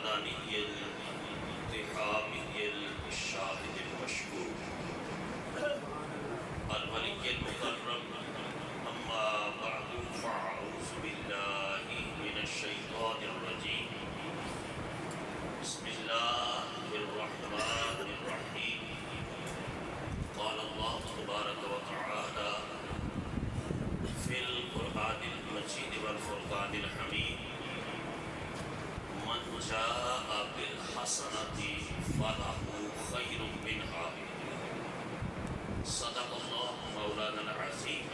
المدني التحامي الشاهد المشكور الولي المكرم أما بعد فأعوذ بالله من الشيطان الرجيم بسم الله الرحمن الرحيم قال الله تبارك وتعالى في القرآن المجيد والفرقان الحميد من جاء بالحسنة فله خير منها صدق اللہ مولانا العظیم۔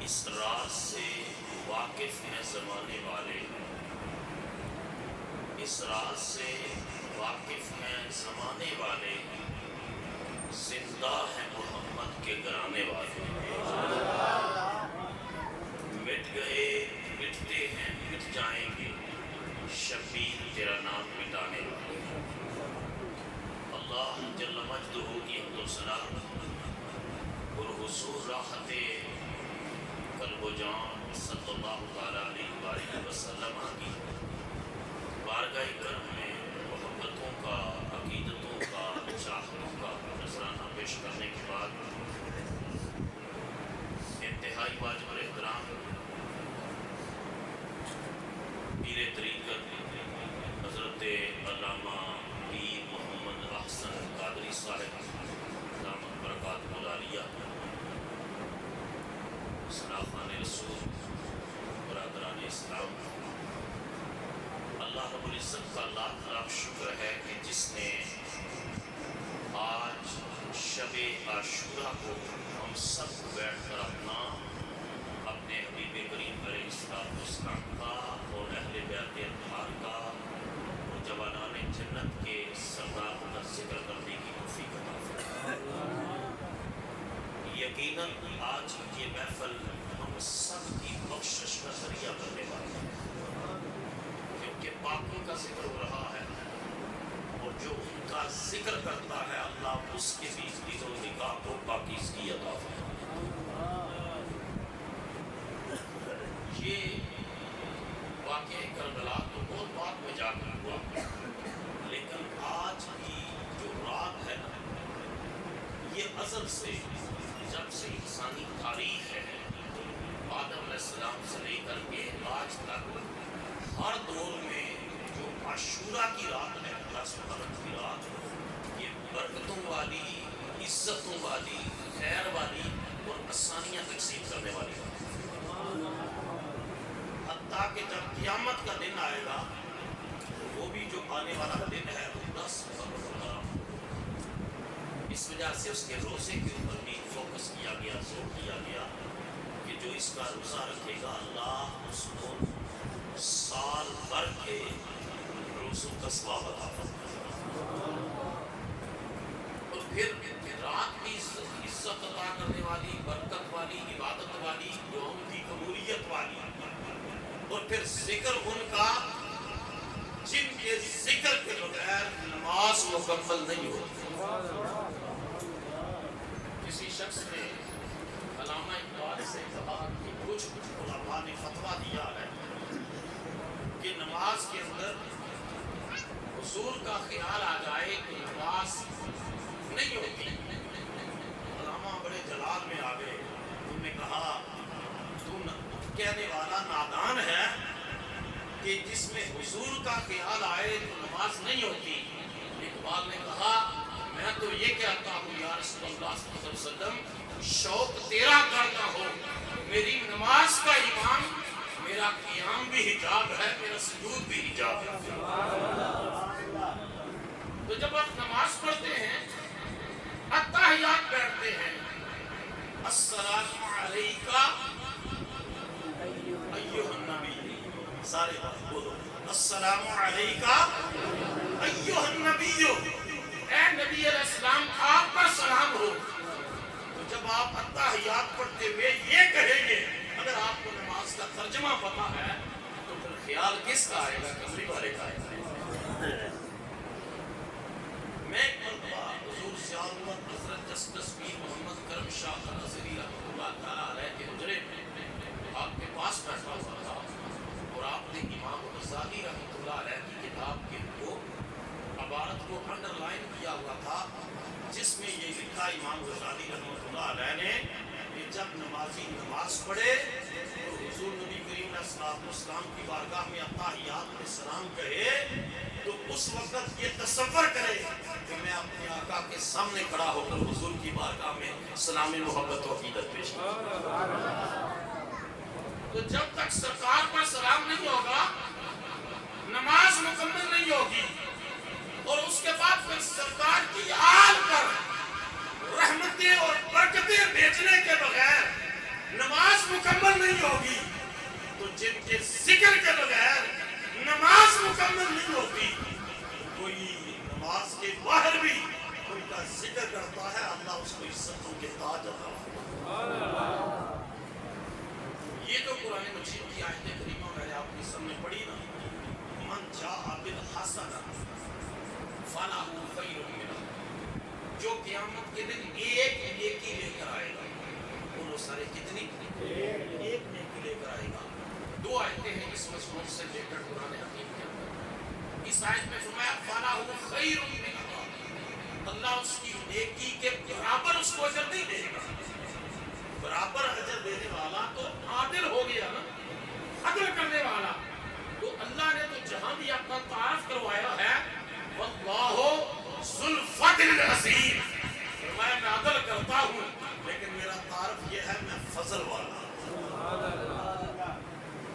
اس راز سے واقف ہیں زمانے والے، اس راز سے واقف ہیں زمانے والے، زندہ ہیں محمد کے گرانے والے، مٹ گئے مٹتے ہیں مٹ جائیں گے شبیر تیرا نام مٹانے والے۔ اللہ جل مجدہ کی حمد و ثنا اور حضور راحت قلب و جان صلی اللہ تعالیٰ علیہ وآلہ وسلم کی بارگاہ کرم میں محبتوں کا، عقیدتوں کا، چاہتوں کا نذرانہ پیش کرنے کے بعد انتہائی واجب الاحترام پیر طریقت حضرت علامہ پیر محمد احسن قادری صاحب دامت برکاتہ العالیہ، صنافان رسول، برادران اسلام، اللہ رب العزت کا لاکھ لاکھ شکر ہے کہ جس نے آج شب عاشورہ کو ہم سب بیٹھ کر اپنے حبیب کریم علیہ السلام کا اور اہل بیت اطہار کا اور جوانان جنت کے سردار کا ذکر کرنے کی توفیق عطا فرمائے۔ یقیناً آج یہ محفل ہم سب کی بخشش کا ذریعہ بننے والی ہے، کیونکہ پاکوں کا ذکر ہو رہا ہے اور جو ان کا ذکر کرتا ہے اللہ اس کے بھی دل و نگاہ کو پاکیزگی عطا فرمائے۔ یہ واقعہ کربلا تو بہت بعد میں جا کر ہوا، لیکن آج کی جو رات ہے نا، یہ ازل سے جب سے انسانی تاریخ ہے آدم علیہ السلام سے لے کر کے آج تک ہر دور میں جو عاشورہ کی رات ہے، 10 محرم کی رات، یہ برکتوں والی، عزتوں والی، خیر والی اور آسانیاں تقسیم کرنے والی ہے، حتیٰ کہ جب قیامت کا دن آئے گا وہ بھی جو آنے والا دن ہے وہ 10 محرم ہوگا۔ اس وجہ سے اس کے روزے کے اوپر بھی فوکس کیا گیا، زور کیا گیا کہ جو اس کا روزہ رکھے گا اللہ اس کو سال بھر کے روزوں کا ثواب عطا فرمائے گا۔ اور پھر رات بھی عزت عطا کرنے والی، برکت والی، عبادت والی، دعاؤں کی قبولیت والی، اور پھر ذکر ان کا جن کے ذکر کے بغیر نماز مکمل نہیں ہوتی۔ کسی شخص نے علامہ اقبال سے کہا کہ کچھ علماء نے فتویٰ دیا ہے کہ نماز کے اندر حضور کا خیال آ جائے تو نماز نہیں ہوتی۔ علامہ بڑے جلال میں آ گئے، انہوں نے کہا تو کہنے والا نادان ہے کہ جس میں حضور کا خیال آئے تو نماز نہیں ہوتی۔ اقبال نے کہا میں تو یہ کہتا ہوں یا رسول اللہ صلی اللہ علیہ وسلم شوق تیرا کرتا ہو، میری نماز کا امام، میرا قیام بھی حجاب ہے، میرا سجود بھی حجاب ہے۔ تو جب آپ نماز پڑھتے ہیں، اتحیات بیٹھتے ہیں، السلام علیکہ ایھا النبی، سارے بات بولو، السلام علیکہ ایھا النبی، اے نبی علیہ السلام آپ پر سلام ہو۔ تو جب آپ اتحیات پڑھتے ہوئے یہ کہیں گے، اگر آپ کو نماز کا ترجمہ پتا ہے تو پھر خیال کس کا آئے گا؟ کمری والے کا آئے گا۔ میں ایک مرتبہ حضور سیاہ احمد حضرت جسٹس پیر محمد کرم شاہ ناظری رحمۃ اللہ تعالیٰ علیہ کے حجرے میں آپ کے پاس بیٹھا ہوا تھا اور آپ نے امام غزالی رحمۃ اللہ نماز پڑھے تو حضور نبی کریم علیہ السلام کی بارگاہ میں اتحیات میں سلام کہے تو اس وقت یہ تصور کرے کہ میں اپنے آقا کے سامنے کھڑا ہو کر حضور کی بارگاہ میں سلام محبت و عقیدت پیش کروں. تو جب تک سرکار پر سلام نہیں ہوگا نماز مکمل نہیں ہوگی. اور اس کے بعد پھر سرکار کی آل پر رحمتیں اور برکتیں بھیجنے کے بغیر نماز مکمل نہیں ہوگی. تو جن کے ذکر کے بغیر نماز مکمل نہیں ہوتی کوئی نماز کے باہر بھی ان کا ذکر کرتا ہے اللہ اس کو عزتوں کے تاج عطا فرمائے. یہ تو قرآن مجید کی آیت کریمہ میں نے آپ کے سامنے پڑھی نا. من جاء بالحسنہ فلہ خیر منہا. جو قیامت کے دن ایک نیکی لے کر آئے گا وہ سارے کتنی ایک نیکی لے کر آئے گا. دو آیتیں ہیں اس مضمون سے لے کر قرآن حکیم کے اندر. اس آیت میں فرمایا فلہ خیر منہا. اللہ اس کی نیکی کے برابر اس کو اجر نہیں دے گا. برابر اجر دینے والا تو عادل ہو گیا نا, عدل کرنے والا. تو اللہ نے تو جہاں بھی اپنا تعارف کروایا ہے واللہ ذو الفضل العظیم. میں عدل کرتا ہوں لیکن میرا تعارف یہ ہے میں فضل والا.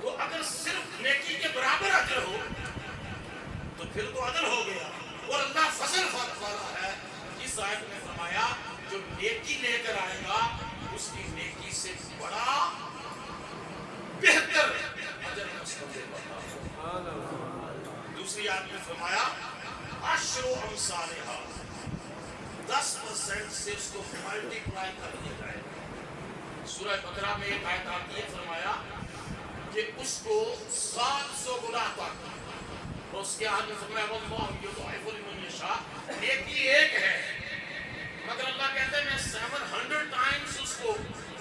تو اگر صرف نیکی کے برابر اجر ہو تو پھر تو عدل ہو گیا. اور اللہ فضل والا ہے. اس آیت میں فرمایا جو نیکی لے کر آئے گا اس کی نیکی سے بڑا بہتر اجر میں اس کو دے گا. دوسری آیت میں فرمایا عشر امثالھا. 10% سے اس کو ملٹی پلائی کر دیا جائے. سورہ بقرہ میں ایک آیت آتی ہے فرمایا کہ اس کو 700 گنا تک. اور اس کے آگے فرمایا واللہ یضاعف لمن یشاء. نیکی ایک ہے مگر اللہ کہتے ہیں میں 700 ٹائمز اس کو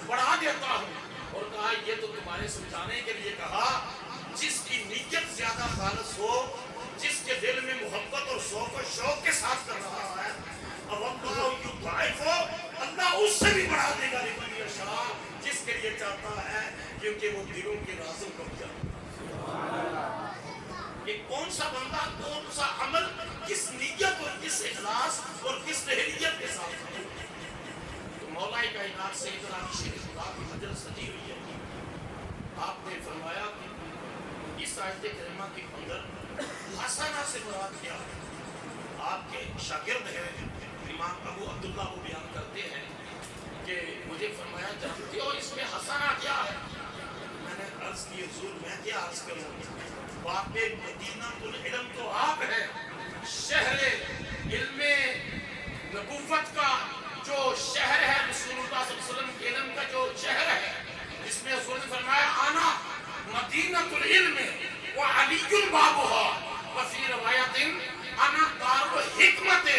بڑھا دیتا ہوں. اور کہا یہ تو تمہارے سمجھانے کے لیے کہا جس کی نیت زیادہ خالص ہو, جس کے دل میں محبت اور ذوق و شوق کے ساتھ کر رہا ہے اللہ اس سے بھی بڑھا دے گا لمن یشاء جس کے لیے چاہتا ہے کیونکہ وہ دلوں کے رازوں کو جانتا ہے. کہ کون سا بندہ کون سا عمل کس نیت اور کس اخلاص اور کس لہریت کے ساتھ ہے. تو مولا کائنات سیدنا شیر خدا کی مجلس سجی ہوئی ہے. آپ نے فرمایا کہ اس آیت کریمہ کے اندر حسنہ سے مراد کیا ہے. آپ کے شاگرد ہیں امام ابو عبداللہ وہ بیان کرتے ہیں کہ مجھے فرمایا جانتے ہو اس میں حسنہ کیا ہے. میں نے عرض کی حضور میں کیا عرض کروں. باپ مدینہ العلم تو آپ ہیں, شہر علم نبوت کا جو شہر ہے رسول اللہ صلی اللہ علیہ وسلم کے علم کا جو شہر ہے جس میں حضور نے فرمایا آنا مدینہ العلم وعلی بابها وفی روایت انا دار الحکمت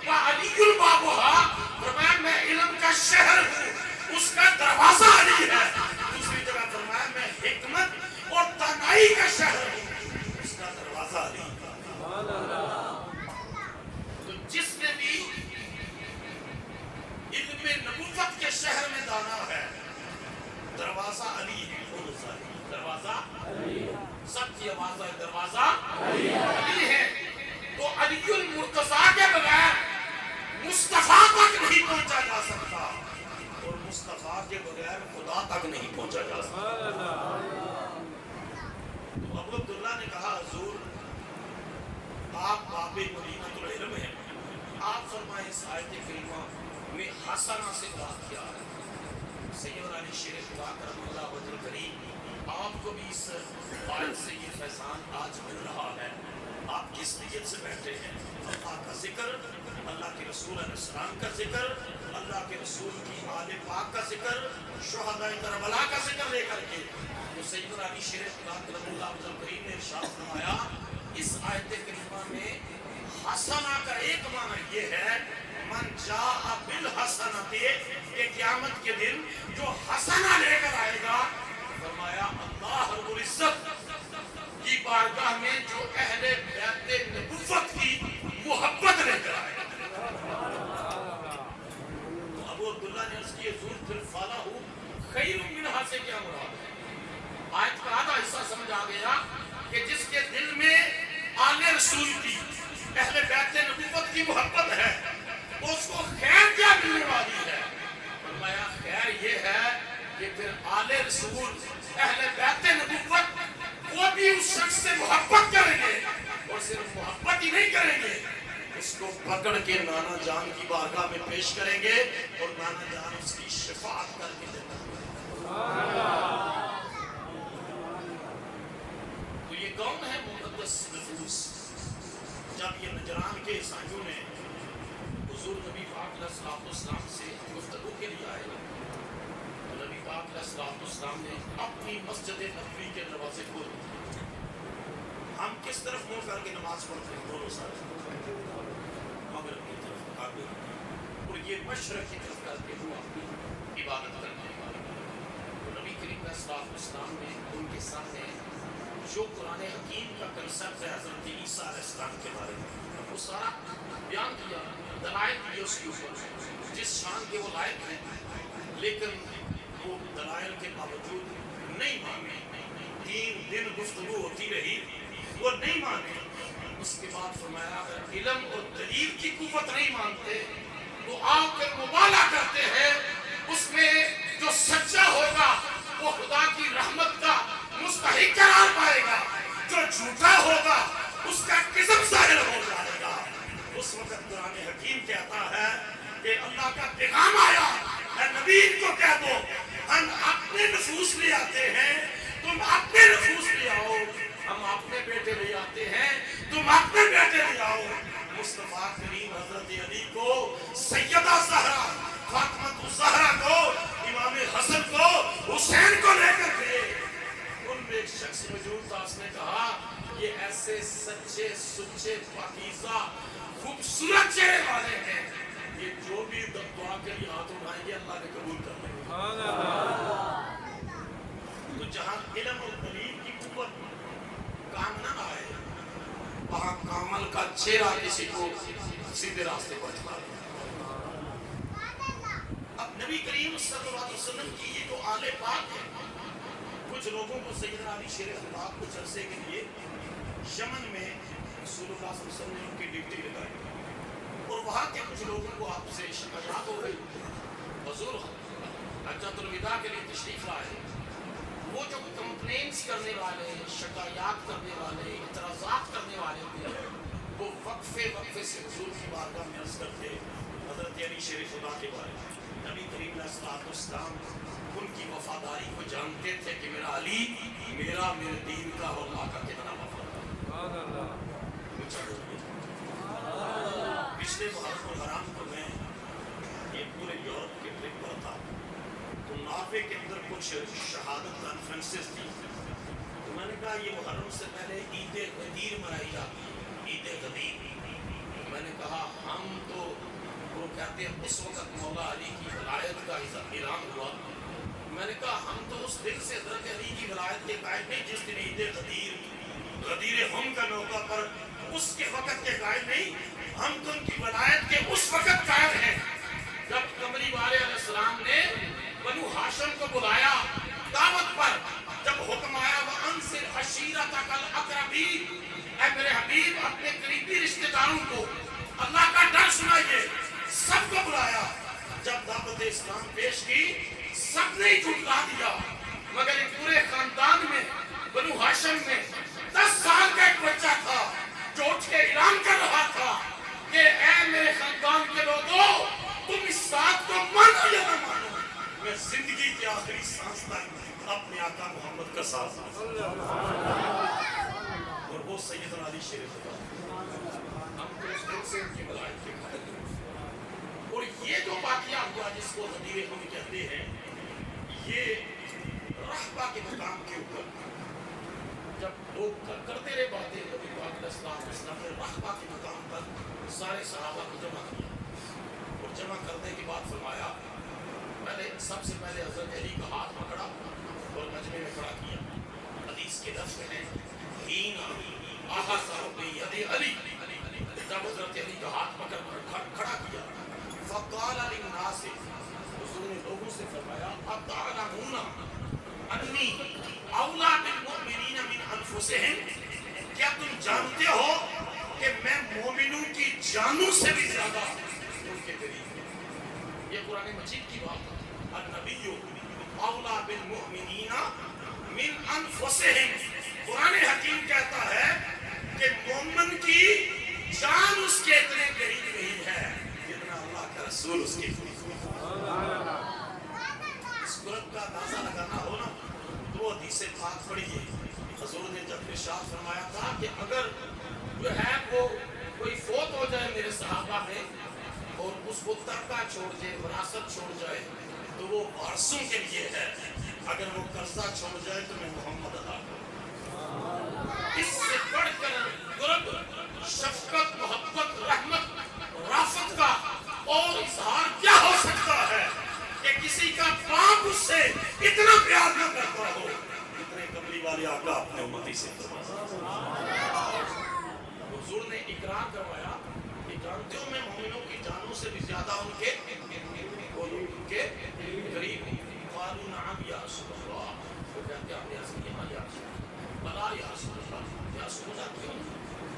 وعلی بابها. فرمایا میں علم کا شہر ہوں اس کا دروازہ علی ہے. دوسری جگہ فرمایا میں حکمت اور دانائی کا شہر ہوں اس کا دروازہ علی. تو جس نے بھی علم نبوت کے شہر میں دانا ہے دروازہ علی ہے. دروازہ سب کی آواز ہے دروازہ علی ہے. تو علی المرتضیٰ کے بغیر مصطفیٰ تک نہیں پہنچا جا سکتا اور مصطفیٰ کے بغیر خدا تک نہیں پہنچا جا سکتا. تو ابو عبداللہ نے کہا حضور آپ باب مدینہ العلم ہیں, آپ فرمائیں اس آیت کریمہ میں حسنہ سے بات کیا ہے. سیدنا علی شیر خدا کرم اللہ وجہ کریم آپ کو بھی اس آیت سے یہ فیضان آج مل رہا ہے. آپ کس نیت سے بیٹھے ہیں؟ اللہ کا ذکر, اللہ کے رسول علیہ السلام کا ذکر, اللہ کے رسول کی آل پاک کا ذکر, شہداء کربلا کا ذکر لے کر کے. تو سیدنا علی شیر خدا کرم اللہ وجہ کریم نے ارشاد فرمایا اس آیت کریمہ میں حسنہ کا ایک معنی یہ ہے من جاء بالحسنۃ کہ قیامت کے دن جو حسنہ لے کر آئے گا فرمایا اللہ رب العزت کی بارگاہ میں جو اہل بیت نبوت کی محبت لے کر آئے گا. ابو عبداللہ نے اس کی حضور پھر فالہ خیر منہا سے کیا مراد ہے؟ آیت کا آدھا حصہ سمجھ آ گیا کہ جس کے دل میں آل رسول کی اہل بیت نبوت کی محبت ہے اس کو خیر کیا ملنے والی ہے؟ فرمایا خیر یہ ہے کہ پھر آل رسول اہل بیت نبوت وہ بھی اس شخص سے محبت کریں گے اور صرف محبت ہی نہیں کریں گے، اس کو پکڑ کے نانا جان کی بارگاہ میں پیش کریں گے اور نانا جان اس کی شفاعت کر کے دیتا ہے۔ تو یہ کون ہے مقدس نفوس؟ جب یہ نجران کے عیسائیوں نے حضور نبی پاک علیہ السلام سے گفتگو کے لیے آئے، نبی پاک علیہ السلام نے اپنی مسجد نبوی کے دروازے کھول دیے۔ ہم کس طرف منہ کر کے نماز پڑھتے ہیں؟ دونوں سارے مغرب کی طرف کعبے، اور یہ مشرق کی طرف کر کے وہ اپنی عبادت کرنے والے۔ تو نبی کریم علیہ السلام نے ان کے سامنے جو قرآن حکیم کا کنسپٹ ہے حضرت عیسیٰ علیہ السلام کے بارے میں وہ سارا بیان کیا، دلائل دیے اس کے اوپر جس شان کے وہ لائق ہیں، لیکن وہ دلائل کے باوجود نہیں مانے۔ 3 دن گفتگو ہوتی رہی، وہ نہیں مانے۔ اس کے بعد فرمایا اگر علم اور دلیل کی قوت نہیں مانتے تو آپ پھر مبالغہ کرتے ہیں، اس میں جو سچا ہوگا وہ خدا کی رحمت کا مستحق قرار پائے گا، جو جھوٹا ہوگا اس کا کذب ظاہر ہو جائے گا۔ اس وقت قرآن حکیم کہتا ہے کہ اللہ کا پیغام آیا، اے نبی کو کہہ دو ہم اپنے نفوس لے آتے ہیں، تم اپنے نفوس لے آؤ، ہم اپنے بیٹے لے آتے ہیں، تم اپنے بیٹے لے آؤ۔ مصطفیٰ کریم حضرت علی کو، سیدہ زہرا فاطمہ الزہرا کو، امام حسن کو، حسین کو لے کر گئے۔ ان میں ایک شخص موجود تھا، اس نے کہا یہ ایسے سچے سچے پاکیزہ خوبصورت چہرے والے ہیں، یہ جو بھی دعا کے لیے ہاتھ اٹھائیں گے اللہ نے قبول کر لیں گے۔ تو جہاں علم اور دلیل کی قوت کام نہ آئے وہاں کامل کا چہرہ کسی کو سیدھے راستے پر چلا دیا۔ اب نبی کریم صلی اللہ علیہ وسلم کی یہ جو آل پاک ہے، کچھ لوگوں کو سیدنا علی شیر خدا کچھ عرصے کے لیے یمن میں رسول اللہ صلی اللہ علیہ وسلم نے ان کی ڈیوٹی لگائی اور وہاں کے کچھ لوگوں کو آپ سے شکایات ہو گئی۔ حضور حجۃ الوداع کے لیے تشریف لائے، وہ جو کمپلینس کرنے والے، شکایات کرنے والے، اعتراضات کرنے والے تھے، وہ وقفے سے حضور کی بارگاہ میں عرض کرتے حضرت علی شیر خدا کے بارے میں۔ نبی کریم علیہ السلام ان کی وفاداری کو جانتے تھے کہ میرا علی میرا میرے دین کا اور اللہ کا کتنا وفادار ہے۔ پچھلے محرم الحرام کو میں یہ پورے یورپ کے ٹرپ پر تھا، تو ناروے کے اندر کچھ شہادت کانفرنسز تھی، تو میں نے کہا یہ محرم سے پہلے عید غدیر منائی جاتی ہے، عید غدیر۔ میں نے کہا ہم تو وہ کہتے ہیں اس وقت مولا علی کی ولایت کا اعلان ہوا، میں نے کہا ہم تو اس دن سے حضرت علی کی ولایت کے قائل نہیں جس دن عید غدیر ہم کا موقع پر اس کے وقت کے قائل نہیں، ہم تو ان کی ولایت کے اس وقت قائل ہیں جب قمری والے علیہ السلام نے بنو ہاشم کو بلایا دعوت پر، جب حکم آیا وَأَنذِرْ عَشِيرَتَكَ الْأَقْرَبِينَ، اے میرے حبیب اپنے قریبی رشتہ داروں کو اللہ کا ڈر سنائیے، سب کو بلایا۔ جب دعوت اسلام پیش کی سب نے جھٹلا دیا، مگر ایک پورے خاندان میں بنو ہاشم میں 10 سال کا ایک بچہ تھا جو اٹھ کے اعلان کر رہا تھا کہ اے میرے خاندان کے لوگوں، تم اس بات کو مانو یا نہ مانو، میں زندگی کے آخری سانس تک اپنے آقا محمد کا ساتھ دوں۔ اور وہ سیدنا علی شیر خدا، ہم تو اس دن سے ان کی ولایت کے قائل ہیں۔ اور یہ جو واقعہ ہوا جس کو غدیر ہم کہتے ہیں، یہ رحبہ کے مقام کے اوپر جب لوگ کرتے رہے باتیں، نبی پاک علیہ السلام نے رحبہ کے مقام پر سارے صحابہ کو جمع کیا اور جمع کرنے کے بعد فرمایا، پہلے سب سے پہلے حضرت علی کا ہاتھ پکڑا اور مجمع میں کھڑا کیا۔ حدیث کے لفظ ہیں ہین اخذ بید علی، جب حضرت علی کا ہاتھ پکڑ کھڑا کیا، فقال للناس، حضور نے لوگوں سے فرمایا اتعلمون جانوں سے بھی زیادہ ان کے قریب ہے. یہ قرآن مجید کی بات ہے. النبی اولا بالمؤمنین من انفسہم. قرآن حکیم کہتا ہے کہ مومن کی جان اس کے اتنے قریب نہیں ہے جتنا اللہ کا رسول اس کے قریب ہے. اس قرب کا اندازہ لگانا ہو نا تو وہ حدیث پاک پڑھیے. حضور نے جب ارشاد فرمایا تھا کہ اگر جو ہے وہ کوئی فوت ہو جائے میرے صحابہ میں اور اس کو ترکہ چھوڑ جائے, وراثت چھوڑ جائے, تو وہ وارثوں کے لیے ہے. اگر وہ قرضہ چھوڑ جائے تو میں محمد ادا کروں. اس سے بڑھ کر قرب, شفقت, محبت, رحمت, رافت کا اور اظہار کیا ہو سکتا ہے کہ کسی کا باپ اس سے اتنا پیار نہ کرتا ہو اتنے کملی والے آقا اپنے امتی سے. حضور نے اقرار کروایا کہ جانتے ہو میں مومنوں کی جانوں سے بھی زیادہ ان کے قریب ہوں. قالوا نعم یا رسول اللہ. وہ کہتے ہیں یا رسول اللہ, بلا یا رسول اللہ, یا رسول اللہ کیوں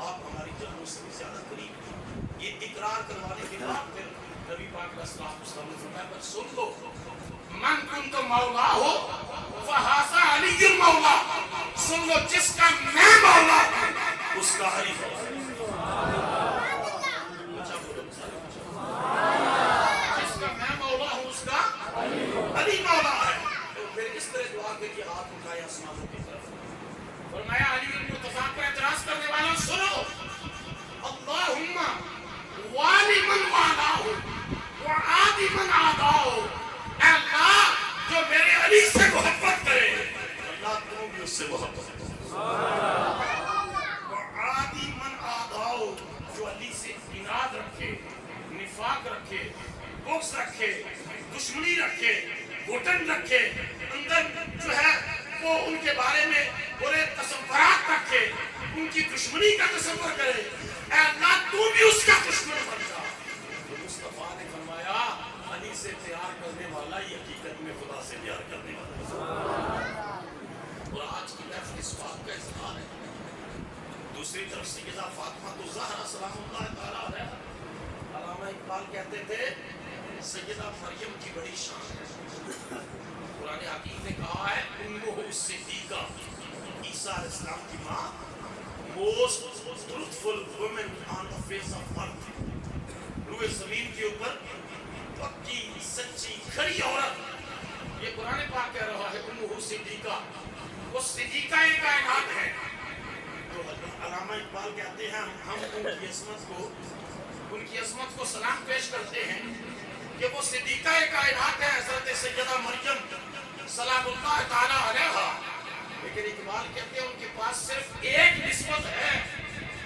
آپ ہماری جانوں سے بھی زیادہ قریب ہیں. یہ اقرار کروانے کے بعد پھر نبی پاک علیہ السلام نے فرمایا پر سن لو, من کنت مولا ہو فہذا علی مولا. سن لو جس کا میں مولا ہوں اس کا علی مولا. جس کا میں مولا ہوں اس کا علی مولا ہے. تو پھر اس طرح دعا کے لیے ہاتھ اٹھایا آسمانوں کی طرف. فرمایا علی بن متفاق پر اعتراض کرنے والوں سنو, اللہم والی من والاہو وعادی من عاداہو. اے اللہ جو میرے علی سے محبت کرے اللہ تم بھی اس سے محبت کرے. وعادی من عاداہو, جو علی سے اناد رکھے, نفاق رکھے, بغض رکھے, دشمنی رکھے, گھٹن رکھے, اندر جو ہے وہ ان کے بارے میں برے تصورات رکھے, ان کی دشمنی کا تصور کرے, اے اللہ تو بھی اس کا دشمن بن جا. تو مصطفیٰ نے فرمایا علی سے پیار کرنے والا یہ حقیقت میں خدا سے پیار کرنے والا. اور آج کی محفل اس بات کا اظہار ہے. دوسری طرف سیدہ فاطمہ الزہرا سلام اللہ تعالیٰ علیہا, علامہ اقبال کہتے تھے سیدہ مریم کی بڑی شان ہے. قرآن حکیم نے کہا ہے امہ صدیقہ, عیسیٰ علیہ السلام کی ماں, most truthful woman on the face of earth. روئے زمین کے اوپر پکی سچی کھری عورت. یہ قرآن پاک کہہ رہا ہے امہ صدیقہ, وہ صدیقہ کائنات ہے. تو علامہ اقبال کہتے ہیں ہم ان کی عظمت کو سلام پیش کرتے ہیں کہ وہ صدیقہ کائنات ہے حضرت سیدہ مریم سلام اللہ تعالی علیہا. لیکن اقبال کہتے ہیں ان کے پاس صرف ایک نسبت ہے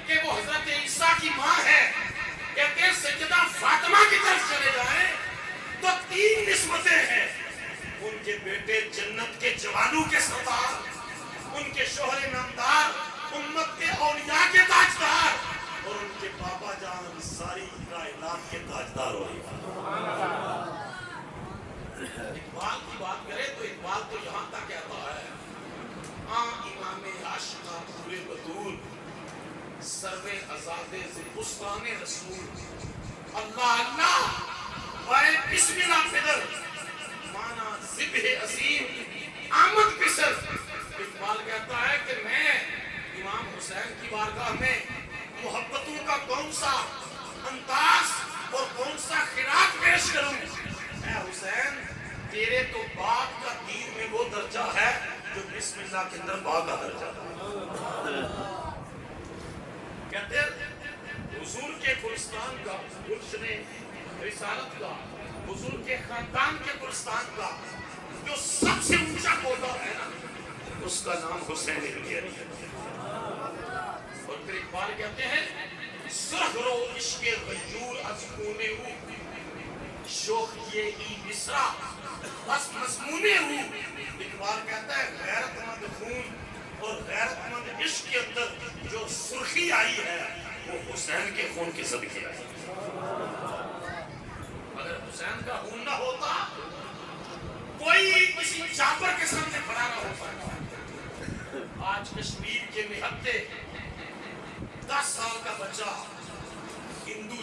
کہ وہ حضرت عیسیٰ کی ماں ہے. کہتے ہیں سیدہ فاطمہ کی طرف چلے جائیں تو 3 نسبتیں ہیں. ان کے بیٹے جنت کے جوانوں کے سردار, ان کے شوہر نامدار, امت کے اولیاء کے تاجدار, اور ان کے بابا جان ساری کائنات کے تاجدار ہوئے. اقبال کی بات کرے تو اقبال تو یہاں تک کہتا ہے امام عاشقہ پورے بطول سروے ازادے سے بستان رسول اللہ اللہ وائے بسم اللہ پدر مانا ذبح عظیم آمد پسر. اقبال کہتا ہے کہ میں امام حسین کی بارگاہ میں محبتوں کا کون سا انداز اور کون سا خراج پیش کروں. اے حسین تیرے تو باپ کا دین میں وہ درجہ ہے جو بسم اللہ کے اندر باپ کا درجہ ہے. کہتے ہیں حضور کے گلستان کا, گلشن رسالت کا, حضور کے خاندان کے گلستان کا جو سب سے اونچا پودا ہے نا اس کا نام حسین ابن علی ہے. اور پھر اقبال کہتے ہیں سرخرو عشق غیور از کونے ہو شوخ یہ ای مصرا بس مضمونے ہو. اقبال کہتا ہے غیرت مند خون اور غیرت مند عشق کے اندر جو سرخی آئی ہے وہ حسین کے خون کے صدقے ہے. اگر حسین کا خون نہ ہوتا کوئی کسی چاپر کے سامنے کھڑا نہ ہو سکتا. آج کشمیر کے نہتے 10 سال کا بچہ ہندو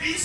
20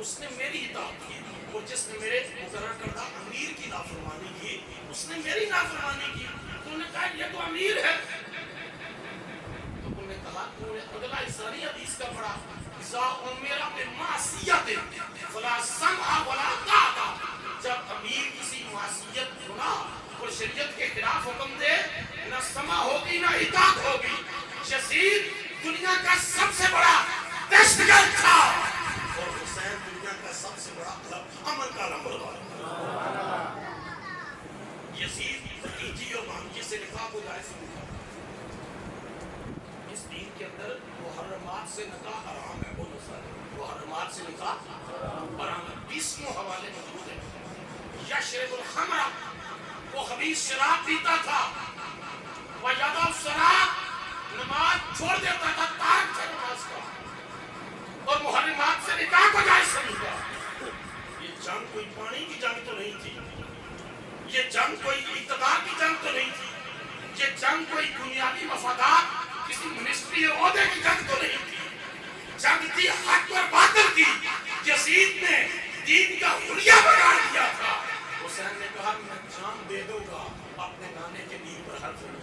اس نے میری اطاعت کی، اور جس نے میرے مقرر کردہ امیر کی نافرمانی کی اس نے میری نافرمانی کی۔ تو انہوں نے کہا یہ تو امیر ہے، تو انہوں نے کہا تو نے اگلا اسرائیلی حدیث کا پڑھا، اذا امر بمعصیت فلا سمع ولا طاعت، جب امیر کسی معصیت گناہ اور شریعت کے خلاف حکم دے نہ سمع ہوگی نہ اطاعت ہوگی۔ یزید دنیا کا سب سے بڑا دہشتگرد تھا اور حسین دنیا کا سب سے بڑا امن کا نمبردار۔ یزید بھتیجی اور بھانجی سے نکاح کو جائز نہیں، اس دین کے اندر محرمات سے نکاح حرام ہے، وہ مسئلہ محرمات سے نکاح حرام ہے۔ 20 حوالے موجود ہیں۔ یشرب الخمر، وہ خبیث شراب پیتا تھا، وَيَدَعُ الصَّلَاةَ، نماز چھوڑ دیتا تھا، تارک تھا نماز کا، اور محرمات سے نکاح کو جائز سمجھا۔ یہ جنگ کوئی پانی کی جنگ تو نہیں تھی، یہ جنگ کوئی اقتدار کی جنگ تو نہیں تھی، یہ جنگ کوئی دنیاوی مفادات کسی منسٹری عہدے کی جنگ تو نہیں تھی، جنگ تھی حق اور باطل کی۔ یزید نے دین کا حلیہ بگاڑ دیا تھا۔ حسین نے کہا میں جان دے دوں گا اپنے نانے کے دین پر حرف نہیں۔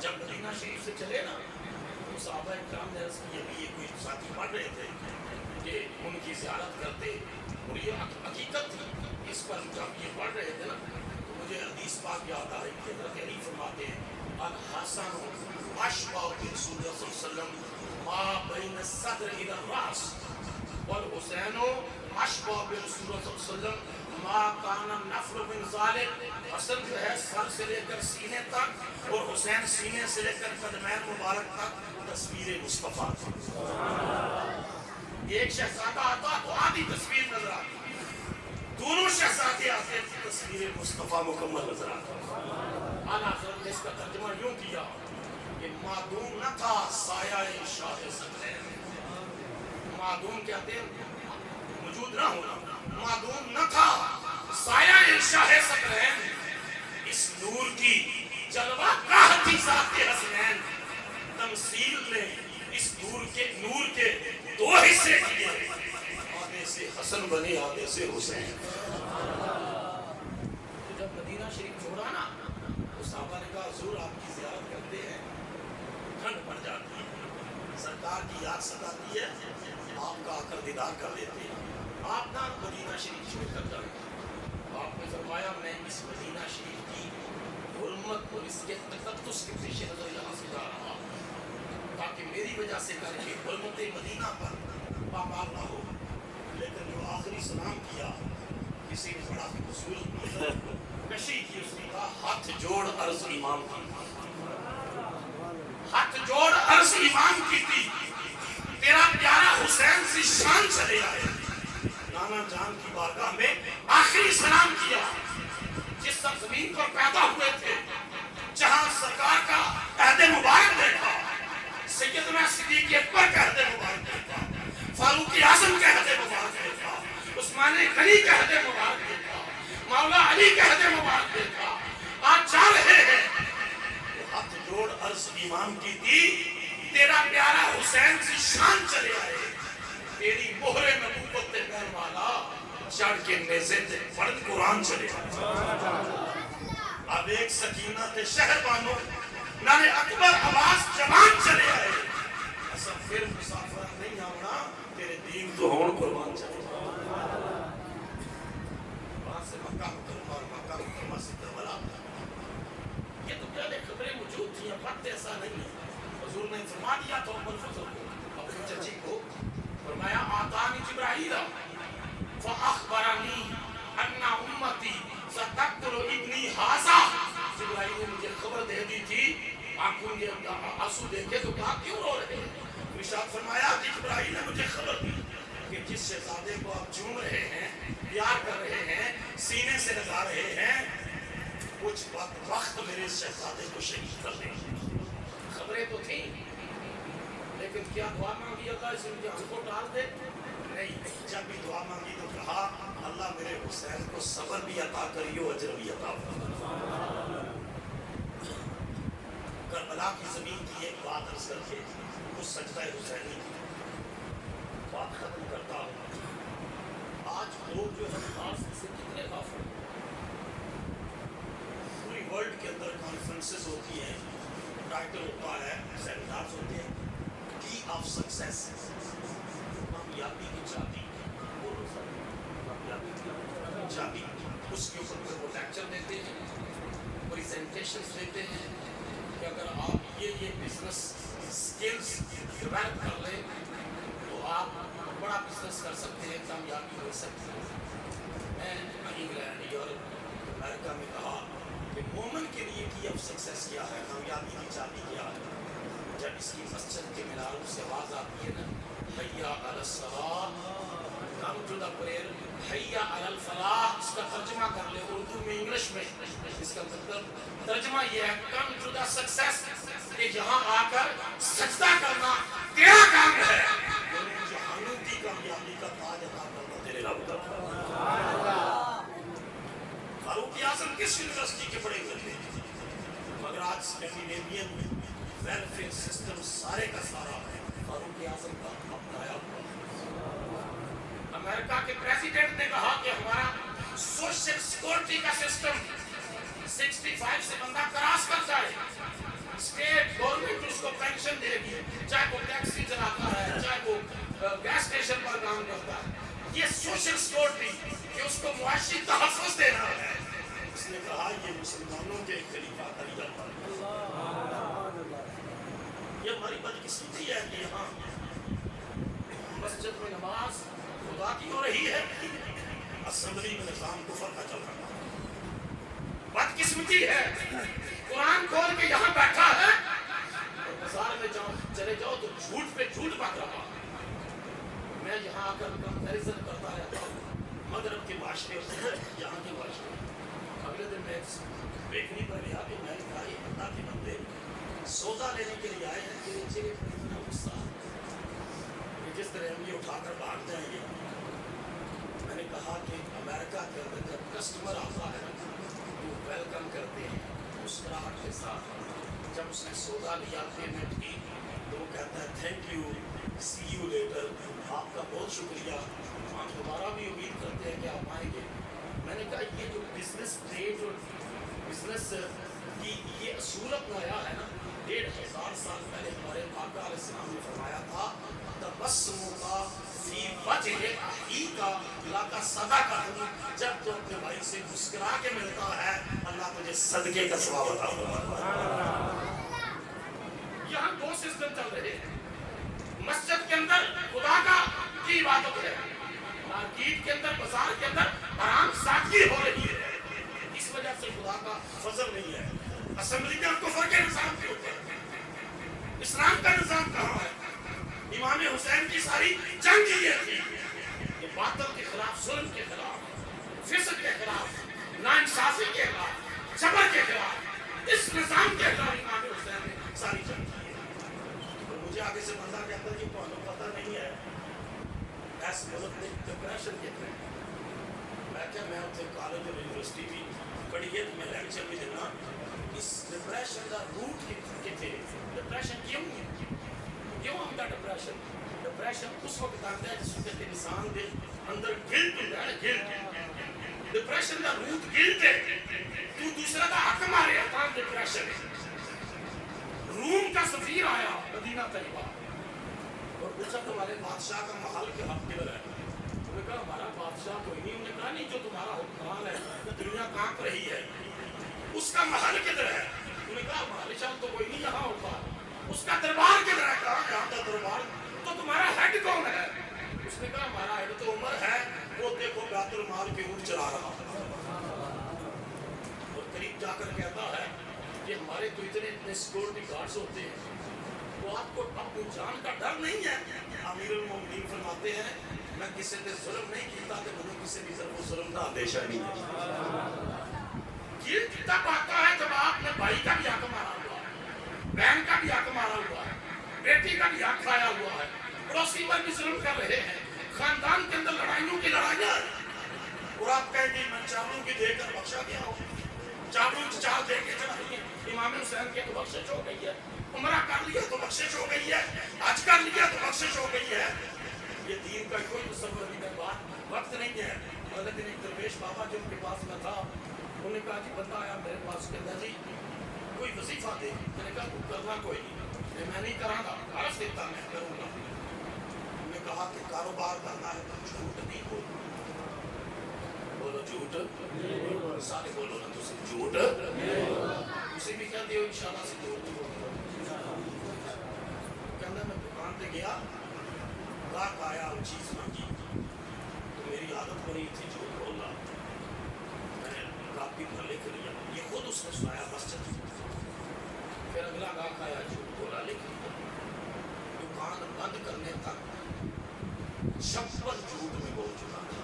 جب مدینہ شریف سے چلے نا تو صحابہ کرام نے عرض کی، ابھی یہ کوئی ساتھی پڑھ رہے تھے کہ ان کی زیارت کرتے، اور یہ حقیقت تھی، اس پر جب یہ پڑھ رہے تھے نا تو مجھے حدیث پاک یاد آ رہی تھی، حضرت علی فرماتے ہیں الحسن اشبہ برسول اللہ صلی اللہ علیہ وسلم ما بین الصدر الی الراس، والحسین اشبہ برسول اللہ صلی اللہ علیہ وسلم ما کان النفل من ذالک، حسن جو ہے سر سے لے کر سینے تک اور حسین سینے سے لے کر قدمین مبارک تک تصویر مصطفیٰ تھی۔ ایک شہزادہ آتا تو آدھی تصویر نظر آتی، دونوں شہزادے آتے تو تصویر مصطفیٰ مکمل نظر آتا۔ اعلیٰ حضرت نے اس کا ترجمہ یوں کیا کہ معدوم نہ تھا سایہ شاہ صدرین، معدوم کہتے ہیں موجود نہ ہونا، معدوم نہ تھا سایہ شاہ صدرین، اس نور کی جلوہ گاہ تھی ذات حسنین، تمثیل نے اس نور کے دو حصے کیے، آدھے سے حسن بنے آدھے سے حسین۔ جب مدینہ شریف چھوڑا نا تو صحابہ نے کہا حضور آپ کی زیارت کرتے ہیں، ٹھنڈ پڑ جاتی ہے، سرکار کی یاد ستاتی ہے، آپ کا آ کر دیدار کر لیتے ہیں، آپ نہ مدینہ شریف چھوڑ کر جائیں۔ آپ نے فرمایا میں اس مدینہ شریف کی حرمت اور اس کے تقدس کے پیش نظر یہاں سے جا رہا ہوں تاکہ میری وجہ سے کر کے حرمت مدینہ پر پامال نہ ہو۔ لیکن جو آخری سلام کیا کسی نے بڑا خوبصورت کشی کی، اس نے کہا ہاتھ جوڑ عرض امام کی، ہاتھ جوڑ عرض امام کی تھی، تیرا پیارا حسین سے شان چلے آئے۔ نانا جان کی بارگاہ میں آخری سلام کیا، جس سرزمین پر پیدا ہوئے تھے، جہاں سرکار کا عہد مبارک دیکھا، سیدنا صدیق اکبر کا عہد مبارک دیکھا، فاروق اعظم کا عہد مبارک دیکھا، عثمان غنی کا عہد مبارک دیکھا، مولا علی کا عہد مبارک دیکھا، آج جا رہے ہیں۔ ہاتھ جوڑ عرض امام کی تھی، تیرا پیارا حسین سے شان چلے آئے، تیری مہر نبوت تے مہر والا چڑھ کے نیزے تے پڑھ قرآن چلے آئے۔ اب ایک سکینہ تے شہر بانو نانے اکبر آواز جوان چلے آئے، ایسا پھر مسافر نہیں آونا، تیرے دین تو ہون قربان چلے وہاں سے مکہ مکرمہ اور مکہ مکرمہ سے کربلا۔ یہ تو پہلے خبریں موجود تھیں، اب ایسا نہیں ہے۔ حضور نے فرما دیا تو ابو الفضل کو، اپنی چچی کو، فرمایا آتانی جبرائیل فاخبرنی ان امتی ستقتل ابنی ھذا، جبرائیل نے مجھے خبر دے دی تھی، آنکھوں نے آنسو دیکھے تو کہا کیوں رو رہے ہیں؟ ارشاد فرمایا کہ جبرائیل نے مجھے خبر دی کہ جس شہزادے کو آپ چوم رہے ہیں، پیار کر رہے ہیں، سینے سے لگا رہے ہیں، کچھ وقت میرے شہزادے کو شہید کر دیں۔ خبریں تو تھیں، لیکن کیا دعا مانگی اللہ اس امتحان کو ٹال دے؟ نہیں، جب بھی دعا مانگی تو کہا اللہ میرے حسین کو صبر بھی عطا کریو، اجر بھی عطا فرما۔ کربلا کی زمین کی ایک بات عرض کر کے اس سجدہ حسینی کی ہوتی ہیں, ٹائٹل ہوتا ہے, سیمینارز ہوتے ہیں, کی آف سکسیس, کامیابی کی چابی, کامیابی کی چابی. اس کے اوپر وہ لیکچر دیتے ہیں, پریزنٹیشنز دیتے ہیں کہ اگر آپ یہ بزنس اسکلز ڈیولپ کر لیں تو آپ بڑا بزنس کر سکتے ہیں, کامیابی ہو سکتی ہے. میں انگلینڈ, یورپ, امریکہ میں کہا کہ مومن کے لیے کی آف سکسیس کیا ہے, کامیابی کی چابی کیا ہے. جب اس کی مسجد کے میناروں سے آواز آتی ہے نا, حیا علی الصلاۃ, کم ٹو دا پریئر, حیا علی الفلاح, اس کا ترجمہ کر لے اردو میں, انگلش میں, اس کا مطلب ترجمہ یہ ہے کم ٹو دا سکسیس, کہ جہاں آ کر سجدہ کرنا تیرا کام ہے, جہانوں کی کامیابی کا تاج عطا کرنا تیرے رب کا. فاروق اعظم کس یونیورسٹی کے پڑھے ہوئے تھے, مگر آج اسکینڈینیوین ویلفیئر سسٹم سارے کا سارا فاروق اعظم کا اپنایا ہوا. امریکہ کے پریزیڈنٹ نے کہا کہ ہمارا سوشل سیکورٹی کا سسٹم 65 سے بندہ کراس کر جائے, اسٹیٹ گورنمنٹ اس کو پینشن دے گی, چاہے وہ ٹیکسی چلاتا ہے, چاہے وہ گیس اسٹیشن پر کام کرتا ہے. یہ سوشل سیکورٹی کہ اس کو معاشی تحفظ دینا ہے. اس نے کہا یہ مسلمانوں کے خلیفہ علی اکبر, یہ ہماری بدقسمتی ہے کہ یہاں مسجد میں نماز خدا کی ہو رہی ہے, اسمبلی میں نظام کفر کا چل رہا ہے. بدقسمتی ہے, قرآن کھول کے یہاں بیٹھا ہے اور بازار میں چلے جاؤ تو جھوٹ پہ جھوٹ بک رہا. میں یہاں آ کر کمپیریزن کرتا رہتا ہوں مغرب کے معاشرے سے یہاں کے معاشرے. اگلے دن میں بیکری پر گیا کہ میں کہا یہ اللہ کے بندے سودا لینے کے لیے آئے ہیں, کہ چہرے پر اتنا غصہ کہ جس طرح ہم یہ اٹھا کر بھاگ جائیں گے. میں نے کہا کہ امریکہ کے اندر جب کسٹمر آتا ہے تو ویلکم کرتے ہیں مسکراہٹ کے ساتھ. جب اس نے سودا لیا پیمنٹ کی تو وہ کہتا ہے thank you, see you later, آپ کا بہت شکریہ, ہم دوبارہ بھی امید کرتے ہیں کہ آپ آئیں گے. میں نے کہا یہ جو بزنس ٹریڈ اور بزنس کی یہ اصول اپنایا ہے نا, 1500 سال پہلے ہمارے آقا علیہ السلام نے فرمایا تھا تبسمک فی وجہ اخیک لک صدقۃ, جب تو اپنے بھائی سے مسکرا کے ملتا ہے اللہ تجھے صدقے کا ثواب عطا فرماتا ہے. یہاں دو سسٹم چل رہے ہیں, مسجد کے اندر خدا کا کی عبادت ہے, مارکیٹ کے اندر, بازار کے اندر حرام سادگی ہو رہی ہے. اس وجہ سے خدا کا فضل نہیں ہے. اسمبلی میں کفر کے نظام کے اوپر اسلام کا نظام کہاں ہے؟ امام حسین کی ساری جنگ یہ تھی کہ باطل کے خلاف, ظلم کے خلاف, فسق کے خلاف, ناانصافی کے خلاف, جبر کے خلاف, اس نظام کے خلاف امام حسین نے ساری جنگ کی ہے. اور مجھے آگے سے بندہ کہتا ہے کہ تو پتہ نہیں ہے ایس ملک نے ڈپریشن کہتے ہیں. میں کیا میں اتنے کالج اور یونیورسٹی بھی پڑھی ہے تو میں لیکچر بھی دینا اس ڈپریشن کا روٹ کتنے, ڈپریشن کیوں آتا ڈپریشن. ڈپریشن اس وقت آتا ہے جس وقت انسان دے اندر گلٹ ہوتا ہے, گلٹ. ڈپریشن کا روٹ گلٹ ہے, تو دوسرا کا حق مارے تھا. ڈپریشن روم کا سفیر آیا مدینہ طیبہ اور پوچھا تمہارے بادشاہ کا محل کے حق کدھر ہے. انہوں نے کہا ہمارا بادشاہ کوئی نہیں. انہوں نے کہا نہیں, جو تمہارا حکمران ہے دنیا کانپ رہی ہے, اس کا محل کدھر ہے. انہوں نے کہا بادشاہ تو کوئی نہیں یہاں ہوتا, اس کا دربار کدھر ہے. کہا یہاں کا دربار. تو تمہارا ہیڈ کون ہے؟ اس نے کہا ہمارا ہیڈ تو عمر ہے, وہ دیکھو بیت المال کے اونٹ چلا رہا. اور قریب جا کر کہتا ہے کہ ہمارے تو اتنے سیکورٹی گارڈز ہوتے ہیں, وہ آپ کو اپنی جان کا ڈر نہیں ہے. امیر المومنین فرماتے ہیں میں کسی سے ظلم نہیں کیتا کہ مجھے کسی بھی طرف ظلم کا اندیشہ نہیں ہے. یہ تب آتا ہے جب آپ نے بھائی کا بھی حق مارا ہوا ہے, بہن کا بھی حق مارا ہوا ہے, بیٹی کا بھی حق کھایا ہوا ہے, پڑوسی پر بھی ظلم کر رہے ہیں, خاندان کے اندر لڑائیوں کی لڑائیاں ہیں. اور آپ کہیں گے میں چاولوں کی دے کر بخشا گیا ہوں, چاولوں کی چال دے کے چڑھائی. امام حسین کی تو بخشش ہو گئی ہے, عمرہ کر لیا تو بخشش ہو گئی ہے, حج کر لیا تو بخشش ہو گئی ہے. یہ دین کا کوئی تصور نہیں ہے, وقت نہیں ہے. اگلے دن ایک درویش بابا جو ان کے پاس میں تھا, انہوں نے کہا جی بندہ آیا میرے پاس, کہتا جی کوئی وظیفہ دے، میں نے کہا تو کرنا کوئی نہیں، میں نہیں کروں گا، عرض دیتا میں کروں گا۔ میں نے کہا کہ کاروبار کرنا ہے تو جھوٹ نہیں بولو، بولو جھوٹ، سارے بولو نا تسی جھوٹ، اسے بھی کہہ دیو انشاءاللہ سے جھوٹ کہنا۔ میں دکان پہ گیا، گاہک آیا، وہ چیز مانگی تو میری عادت بنی تھی جھوٹ بولنا، میں نے کاپی پر لکھ لیا، یہ خود اس نے سنایا مسجد میں۔ پھر اگلا گاہک آیا، جھوٹ بولا، لکھ لیا۔ دکان بند کرنے تک 56 جھوٹ میں بول چکا تھا۔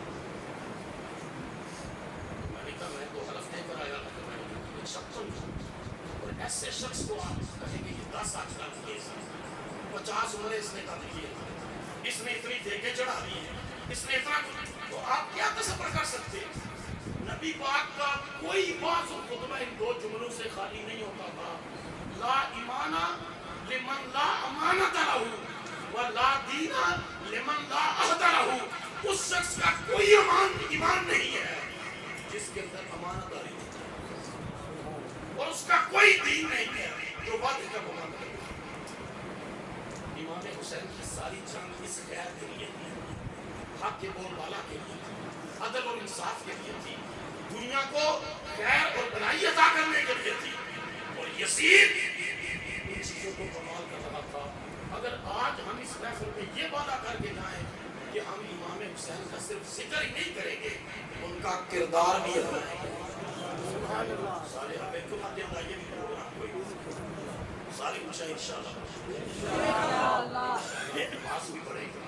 میں نے کہا میں تو حلف دے کر آیا تھا، میں نے 56 جھوٹ، اور ایسے شخص کو آپ کہیں گے یہ 10 آج کل کیے 50 عمریں اس نے قتل کیے، اس نے اتنی دیکھیں چڑھا دی ہیں، اس نے اتنا کچھ، تو آپ کیا تصور کر سکتے ہیں؟ نبی پاک کا کوئی بعض خطبہ ان 2 جملوں سے خالی نہیں ہوتا تھا، لا ایمانہ لمن لا امانت لہو ولا دین لمن لا عہد لہو۔ اس شخص کا کوئی ایمان نہیں ہے جس کے اندر امانت داری نہیں، اور اس کا کوئی دین نہیں ہے جو وعدے کا پابند ہے۔ امام حسین کی ساری جنگ اس خیر کے لیے تھی، حق کے بول والا کے لیے تھی، عدل اور انصاف کے لیے تھی، دنیا کو خیر اور بھلائی عطا کرنے کے لیے تھی، اور یزید ان چیزوں کو کمال کر رہا تھا۔ اگر آج ہم اس محفل میں یہ وعدہ کر کے جائیں کہ ہم امام حسین کا صرف ذکر ہی نہیں کریں گے، ان کا کردار بھی اپنائیں گے۔ سارے آپ ایک کو یہ بھی پروگرام کوئی ساری اچھا انشاءاللہ نماز بھی پڑھیں گے،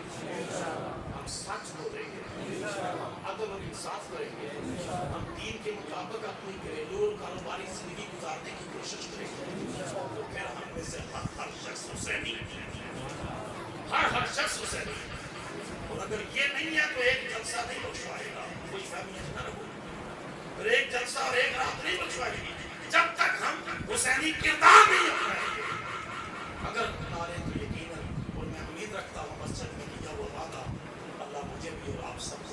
ہم سچ بولیں گے، ہم عدل اور انصاف کریں گے، ہم دین کے مطابق اپنی گھریلو اور کاروباری زندگی گزارنے کی کوشش کریں گے، تو پھر ہم میں سے ہر شخص حسینی، ہر شخص حسینی۔ اور اگر یہ نہیں ہے تو ایک جلسہ نہیں بخشوائے گا، کچھ فہمیت نہ رکھو، اور ایک جلسہ اور ایک رات نہیں بخشوائے گی جب تک ہم حسینی کردار نہیں اپنائیں گے۔ اگر اپنا لیں تو یقیناً، اور میں امید رکھتا ہوں مسجد میں کیا وہ وعدہ اللہ مجھے بھی اور آپ سب